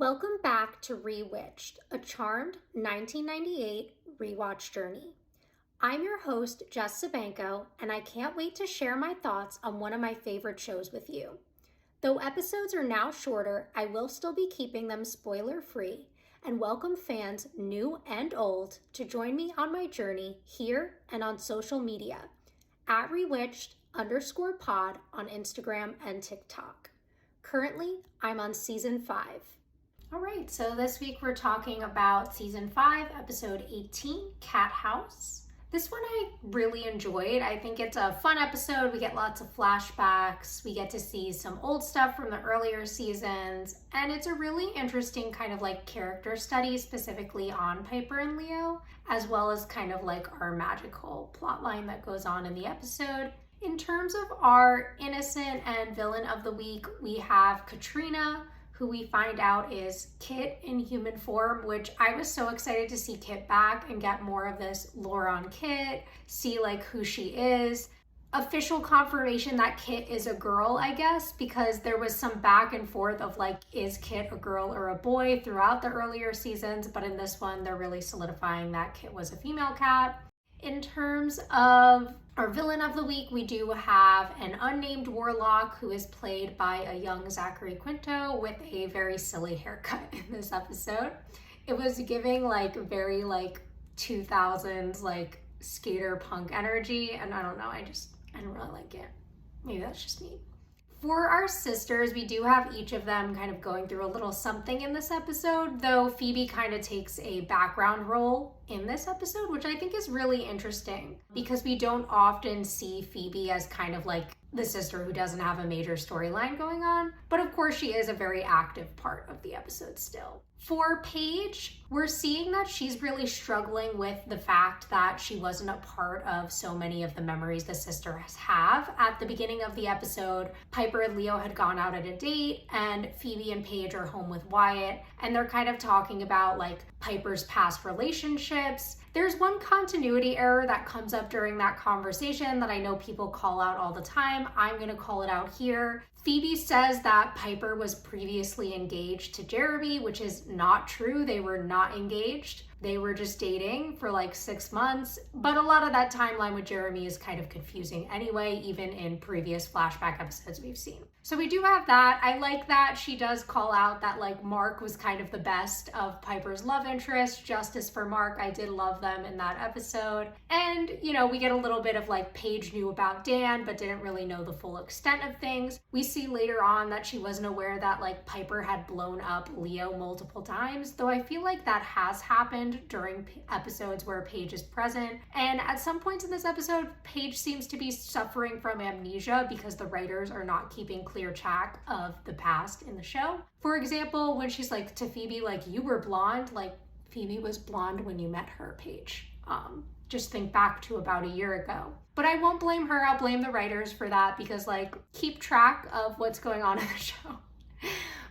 Welcome back to Rewitched, a charmed 1998 rewatch journey. I'm your host, Jess Sabanko, and I can't wait to share my thoughts on one of my favorite shows with you. Though episodes are now shorter, I will still be keeping them spoiler-free and welcome fans new and old to join me on my journey here and on social media at Rewitched_pod on Instagram and TikTok. Currently, I'm on season 5. All right, so this week we're talking about season 5, episode 18, Cat House. This one I really enjoyed. I think it's a fun episode. We get lots of flashbacks. We get to see some old stuff from the earlier seasons. And it's a really interesting kind of like character study specifically on Piper and Leo, as well as kind of like our magical plotline that goes on in the episode. In terms of our innocent and villain of the week, we have Katrina, who we find out is Kit in human form, which I was so excited to see Kit back and get more of this lore on Kit, see like who she is. Official confirmation that Kit is a girl, I guess, because there was some back and forth of like, is Kit a girl or a boy throughout the earlier seasons, but in this one, they're really solidifying that Kit was a female cat. In terms of our villain of the week, we do have an unnamed warlock who is played by a young Zachary Quinto with a very silly haircut in this episode. It was giving like very like 2000s like skater punk energy, and I don't know, I don't really like it. Maybe that's just me. For our sisters, we do have each of them kind of going through a little something in this episode, though Phoebe kind of takes a background role in this episode, which I think is really interesting because we don't often see Phoebe as kind of like the sister who doesn't have a major storyline going on. But of course, she is a very active part of the episode still. For Paige, we're seeing that she's really struggling with the fact that she wasn't a part of so many of the memories the sisters have. At the beginning of the episode, Piper and Leo had gone out at a date, and Phoebe and Paige are home with Wyatt, and they're kind of talking about like Piper's past relationships. There's one continuity error that comes up during that conversation that I know people call out all the time. I'm going to call it out here. Phoebe says that Piper was previously engaged to Jeremy, which is not true. They were not engaged. They were just dating for like 6 months. But a lot of that timeline with Jeremy is kind of confusing anyway, even in previous flashback episodes we've seen. So we do have that. I like that she does call out that like Mark was kind of the best of Piper's love interest. Justice for Mark. I did love them in that episode. And, you know, we get a little bit of like Paige knew about Dan, but didn't really know the full extent of things. We see later on that she wasn't aware that like Piper had blown up Leo multiple times, though I feel like that has happened during episodes where Paige is present. And at some points in this episode, Paige seems to be suffering from amnesia because the writers are not keeping clear track of the past in the show. For example, when she's like to Phoebe, like, you were blonde, like Phoebe was blonde when you met her, Paige. Just think back to about a year ago. But I won't blame her, I'll blame the writers for that because like keep track of what's going on in the show.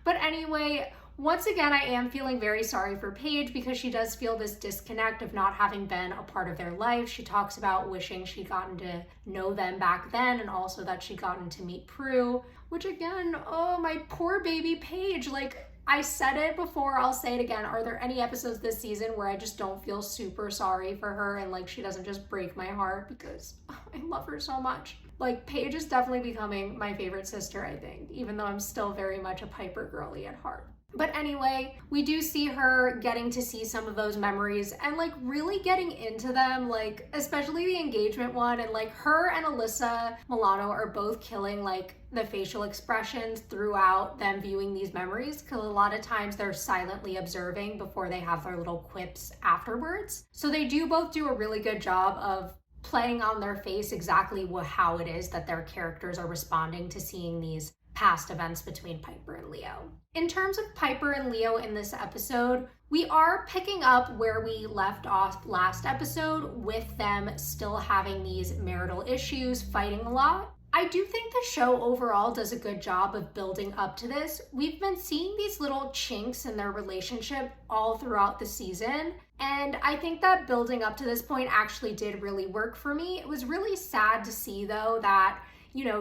But anyway, once again, I am feeling very sorry for Paige because she does feel this disconnect of not having been a part of their life. She talks about wishing she'd gotten to know them back then and also that she'd gotten to meet Prue, which again, oh, my poor baby Paige. Like, I said it before, I'll say it again. Are there any episodes this season where I just don't feel super sorry for her and like she doesn't just break my heart because I love her so much? Like, Paige is definitely becoming my favorite sister, I think, even though I'm still very much a Piper girly at heart. But anyway, we do see her getting to see some of those memories and like really getting into them, like especially the engagement one, and like her and Alyssa Milano are both killing like the facial expressions throughout them viewing these memories, because a lot of times they're silently observing before they have their little quips afterwards. So they do both do a really good job of playing on their face exactly how it is that their characters are responding to seeing these past events between Piper and Leo. In terms of Piper and Leo in this episode, we are picking up where we left off last episode with them still having these marital issues, fighting a lot. I do think the show overall does a good job of building up to this. We've been seeing these little chinks in their relationship all throughout the season, and I think that building up to this point actually did really work for me. It was really sad to see though that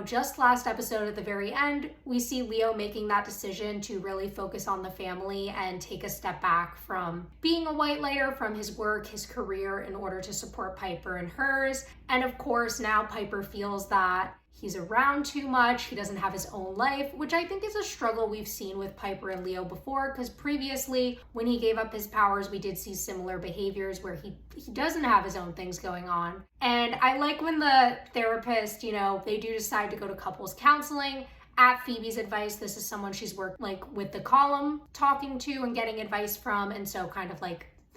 just last episode at the very end, we see Leo making that decision to really focus on the family and take a step back from being a white lighter, from his work, his career, in order to support Piper and hers. And of course, now Piper feels that he's around too much, he doesn't have his own life, which I think is a struggle we've seen with Piper and Leo before, because previously, when he gave up his powers, we did see similar behaviors where he doesn't have his own things going on. And I like when the therapist, they do decide to go to couples counseling. At Phoebe's advice, this is someone she's worked with the column talking to and getting advice from, and so kind of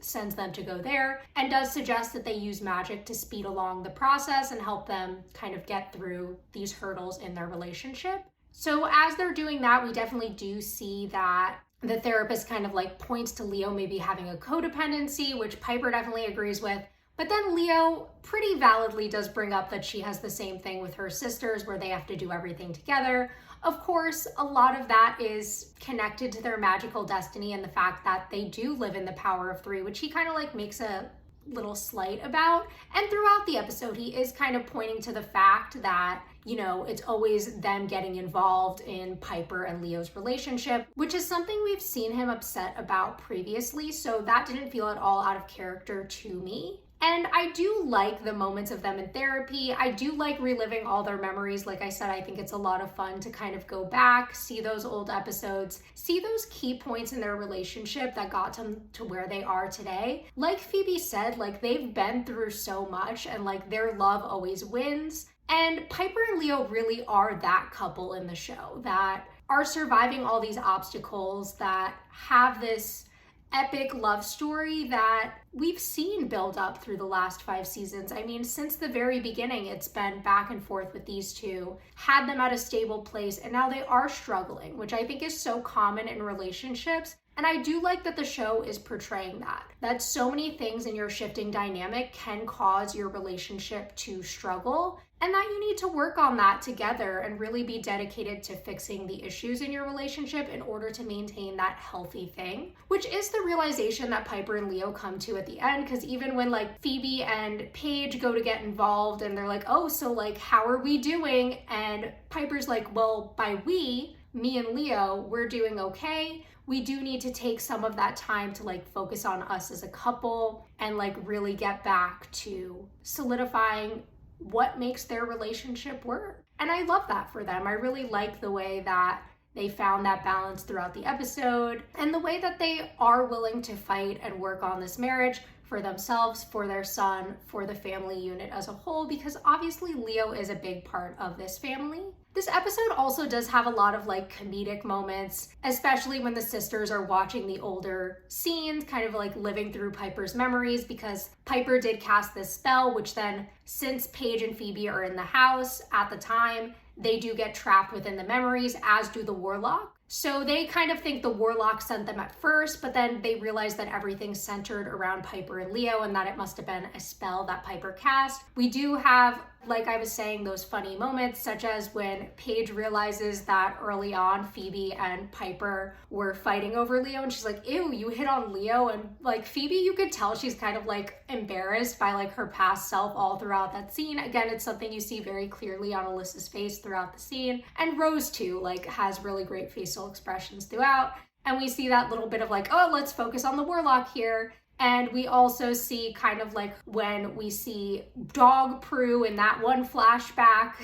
sends them to go there, and does suggest that they use magic to speed along the process and help them kind of get through these hurdles in their relationship. So as they're doing that, we definitely do see that the therapist kind of points to Leo maybe having a codependency, which Piper definitely agrees with. But then Leo pretty validly does bring up that she has the same thing with her sisters, where they have to do everything together. Of course, a lot of that is connected to their magical destiny and the fact that they do live in the power of 3, which he kind of makes a little slight about. And throughout the episode, he is kind of pointing to the fact that, it's always them getting involved in Piper and Leo's relationship, which is something we've seen him upset about previously. So that didn't feel at all out of character to me. And I do like the moments of them in therapy. I do like reliving all their memories. Like I said, I think it's a lot of fun to kind of go back, see those old episodes, see those key points in their relationship that got them to where they are today. Like Phoebe said, they've been through so much, and their love always wins. And Piper and Leo really are that couple in the show that are surviving all these obstacles, that have this epic love story that we've seen build up through the last 5 seasons. I mean, since the very beginning, it's been back and forth with these two, had them at a stable place, and now they are struggling, which I think is so common in relationships. And I do like that the show is portraying that so many things in your shifting dynamic can cause your relationship to struggle, and that you need to work on that together and really be dedicated to fixing the issues in your relationship in order to maintain that healthy thing, which is the realization that Piper and Leo come to at the end. Because even when Phoebe and Paige go to get involved and they're oh, so how are we doing? And Piper's well, by we, me and Leo, we're doing okay. We do need to take some of that time to focus on us as a couple and really get back to solidifying what makes their relationship work. And I love that for them. I really like the way that they found that balance throughout the episode, and the way that they are willing to fight and work on this marriage for themselves, for their son, for the family unit as a whole, because obviously Leo is a big part of this family. This episode also does have a lot of comedic moments, especially when the sisters are watching the older scenes, kind of living through Piper's memories, because Piper did cast this spell, which then, since Paige and Phoebe are in the house at the time, they do get trapped within the memories, as do the warlock. So they kind of think the warlock sent them at first, but then they realize that everything's centered around Piper and Leo and that it must have been a spell that Piper cast. We do have, like I was saying, those funny moments, such as when Paige realizes that early on Phoebe and Piper were fighting over Leo, and she's ew, you hit on Leo. And Phoebe, you could tell she's kind of embarrassed by her past self all throughout that scene. Again, it's something you see very clearly on Alyssa's face throughout the scene. And Rose too, has really great facial expressions throughout. And we see that little bit of oh, let's focus on the warlock here. And we also see kind of when we see Dog Prue in that one flashback,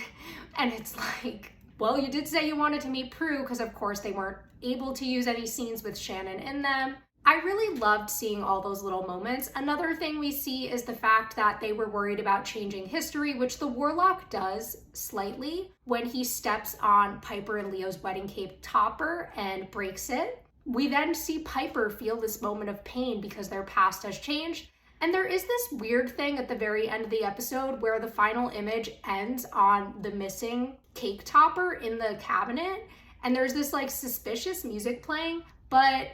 and it's well, you did say you wanted to meet Prue, because of course they weren't able to use any scenes with Shannon in them. I really loved seeing all those little moments. Another thing we see is the fact that they were worried about changing history, which the warlock does slightly when he steps on Piper and Leo's wedding cake topper and breaks it. We then see Piper feel this moment of pain because their past has changed. And there is this weird thing at the very end of the episode where the final image ends on the missing cake topper in the cabinet. And there's this suspicious music playing, but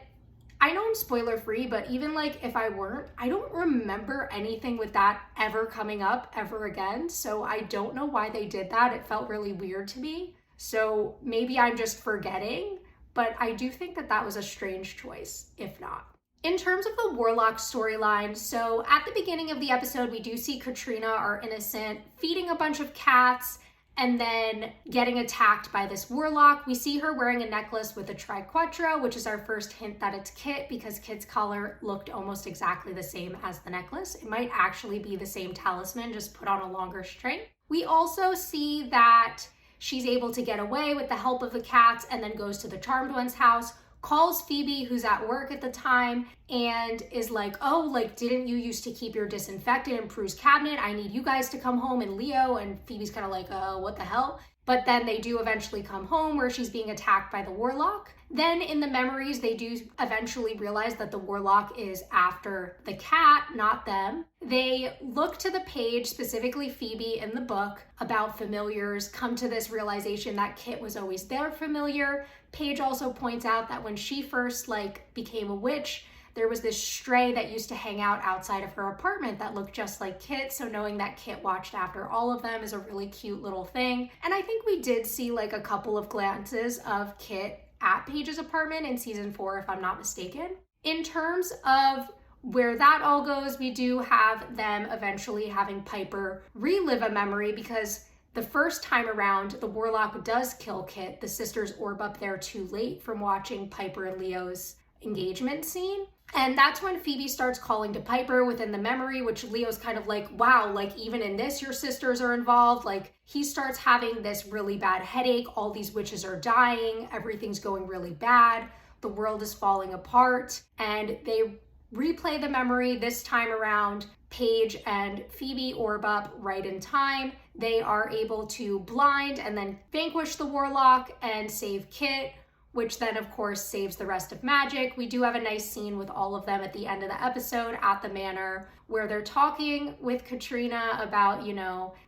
I know I'm spoiler free, but even if I weren't, I don't remember anything with that ever coming up ever again. So I don't know why they did that. It felt really weird to me. So maybe I'm just forgetting, but I do think that that was a strange choice, if not. In terms of the warlock storyline, so at the beginning of the episode, we do see Katrina, our innocent, feeding a bunch of cats, and then getting attacked by this warlock. We see her wearing a necklace with a triquetra, which is our first hint that it's Kit, because Kit's collar looked almost exactly the same as the necklace. It might actually be the same talisman, just put on a longer string. We also see that she's able to get away with the help of the cats and then goes to the Charmed One's house, calls Phoebe, who's at work at the time, and is like, oh, like, didn't you used to keep your disinfectant in Prue's cabinet? I need you guys to come home. And Leo and Phoebe's kind of like, what the hell? But then they do eventually come home where she's being attacked by the warlock. Then in the memories, they do eventually realize that the warlock is after the cat, not them. They look to the page, specifically Phoebe in the book, about familiars, come to this realization that Kit was always their familiar. Paige also points out that when she first became a witch, there was this stray that used to hang out outside of her apartment that looked just like Kit. So knowing that Kit watched after all of them is a really cute little thing. And I think we did see a couple of glances of Kit at Paige's apartment in season 4, if I'm not mistaken. In terms of where that all goes, we do have them eventually having Piper relive a memory, because the first time around, the warlock does kill Kit. The sisters orb up there too late from watching Piper and Leo's engagement scene. And that's when Phoebe starts calling to Piper within the memory, which Leo's kind of like, wow, even in this, your sisters are involved. He starts having this really bad headache. All these witches are dying. Everything's going really bad. The world is falling apart. And they replay the memory. This time around, Paige and Phoebe orb up right in time. They are able to blind and then vanquish the warlock and save Kit, which then of course saves the rest of magic. We do have a nice scene with all of them at the end of the episode at the manor, where they're talking with Katrina about,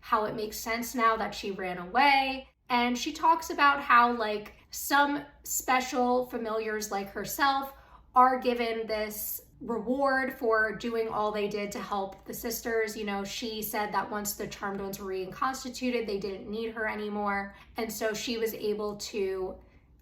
how it makes sense now that she ran away. And she talks about how some special familiars like herself are given this reward for doing all they did to help the sisters. She said that once the Charmed Ones were reconstituted, they didn't need her anymore. And so she was able to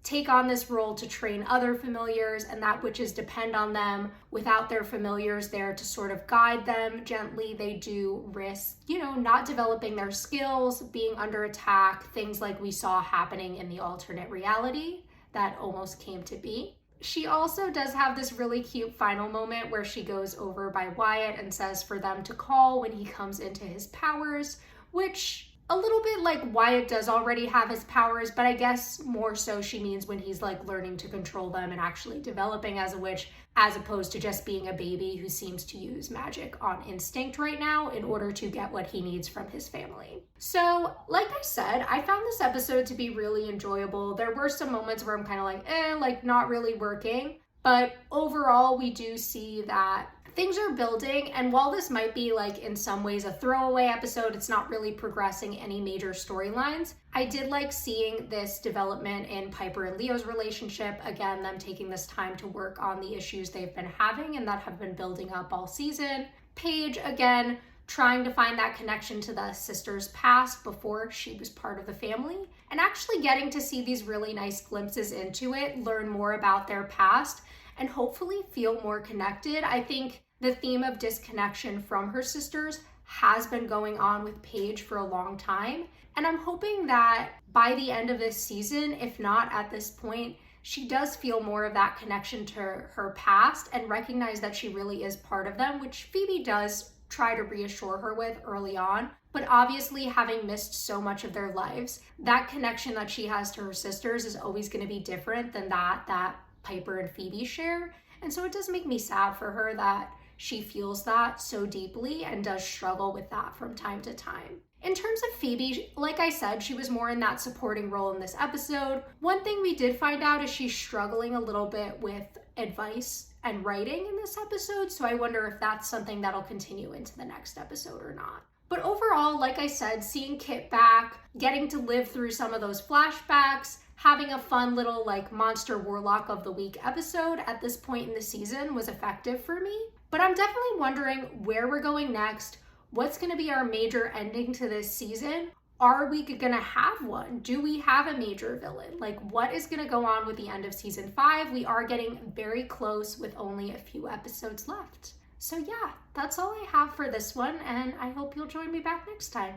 take on this role to train other familiars, and that witches depend on them. Without their familiars there to sort of guide them gently, they do risk, not developing their skills, being under attack, things like we saw happening in the alternate reality that almost came to be. She also does have this really cute final moment where she goes over by Wyatt and says for them to call when he comes into his powers, which a little bit like Wyatt does already have his powers, but I guess more so she means when he's learning to control them and actually developing as a witch, as opposed to just being a baby who seems to use magic on instinct right now in order to get what he needs from his family. So, like I said, I found this episode to be really enjoyable. There were some moments where I'm kind of not really working, but overall we do see that things are building, and while this might be in some ways a throwaway episode, it's not really progressing any major storylines. I did like seeing this development in Piper and Leo's relationship. Again, them taking this time to work on the issues they've been having and that have been building up all season. Paige, again, trying to find that connection to the sister's past before she was part of the family, and actually getting to see these really nice glimpses into it, learn more about their past, and hopefully feel more connected. I think the theme of disconnection from her sisters has been going on with Paige for a long time. And I'm hoping that by the end of this season, if not at this point, she does feel more of that connection to her past and recognize that she really is part of them, which Phoebe does try to reassure her with early on. But obviously, having missed so much of their lives, that connection that she has to her sisters is always going to be different than that Piper and Phoebe share. And so it does make me sad for her that she feels that so deeply and does struggle with that from time to time. In terms of Phoebe, like I said, she was more in that supporting role in this episode. One thing we did find out is she's struggling a little bit with advice and writing in this episode, so I wonder if that's something that'll continue into the next episode or not. But overall, like I said, seeing Kit back, getting to live through some of those flashbacks, having a fun little Monster Warlock of the Week episode at this point in the season was effective for me. But I'm definitely wondering where we're going next. What's going to be our major ending to this season? Are we going to have one? Do we have a major villain? What is going to go on with the end of season 5? We are getting very close with only a few episodes left. So yeah, that's all I have for this one, and I hope you'll join me back next time.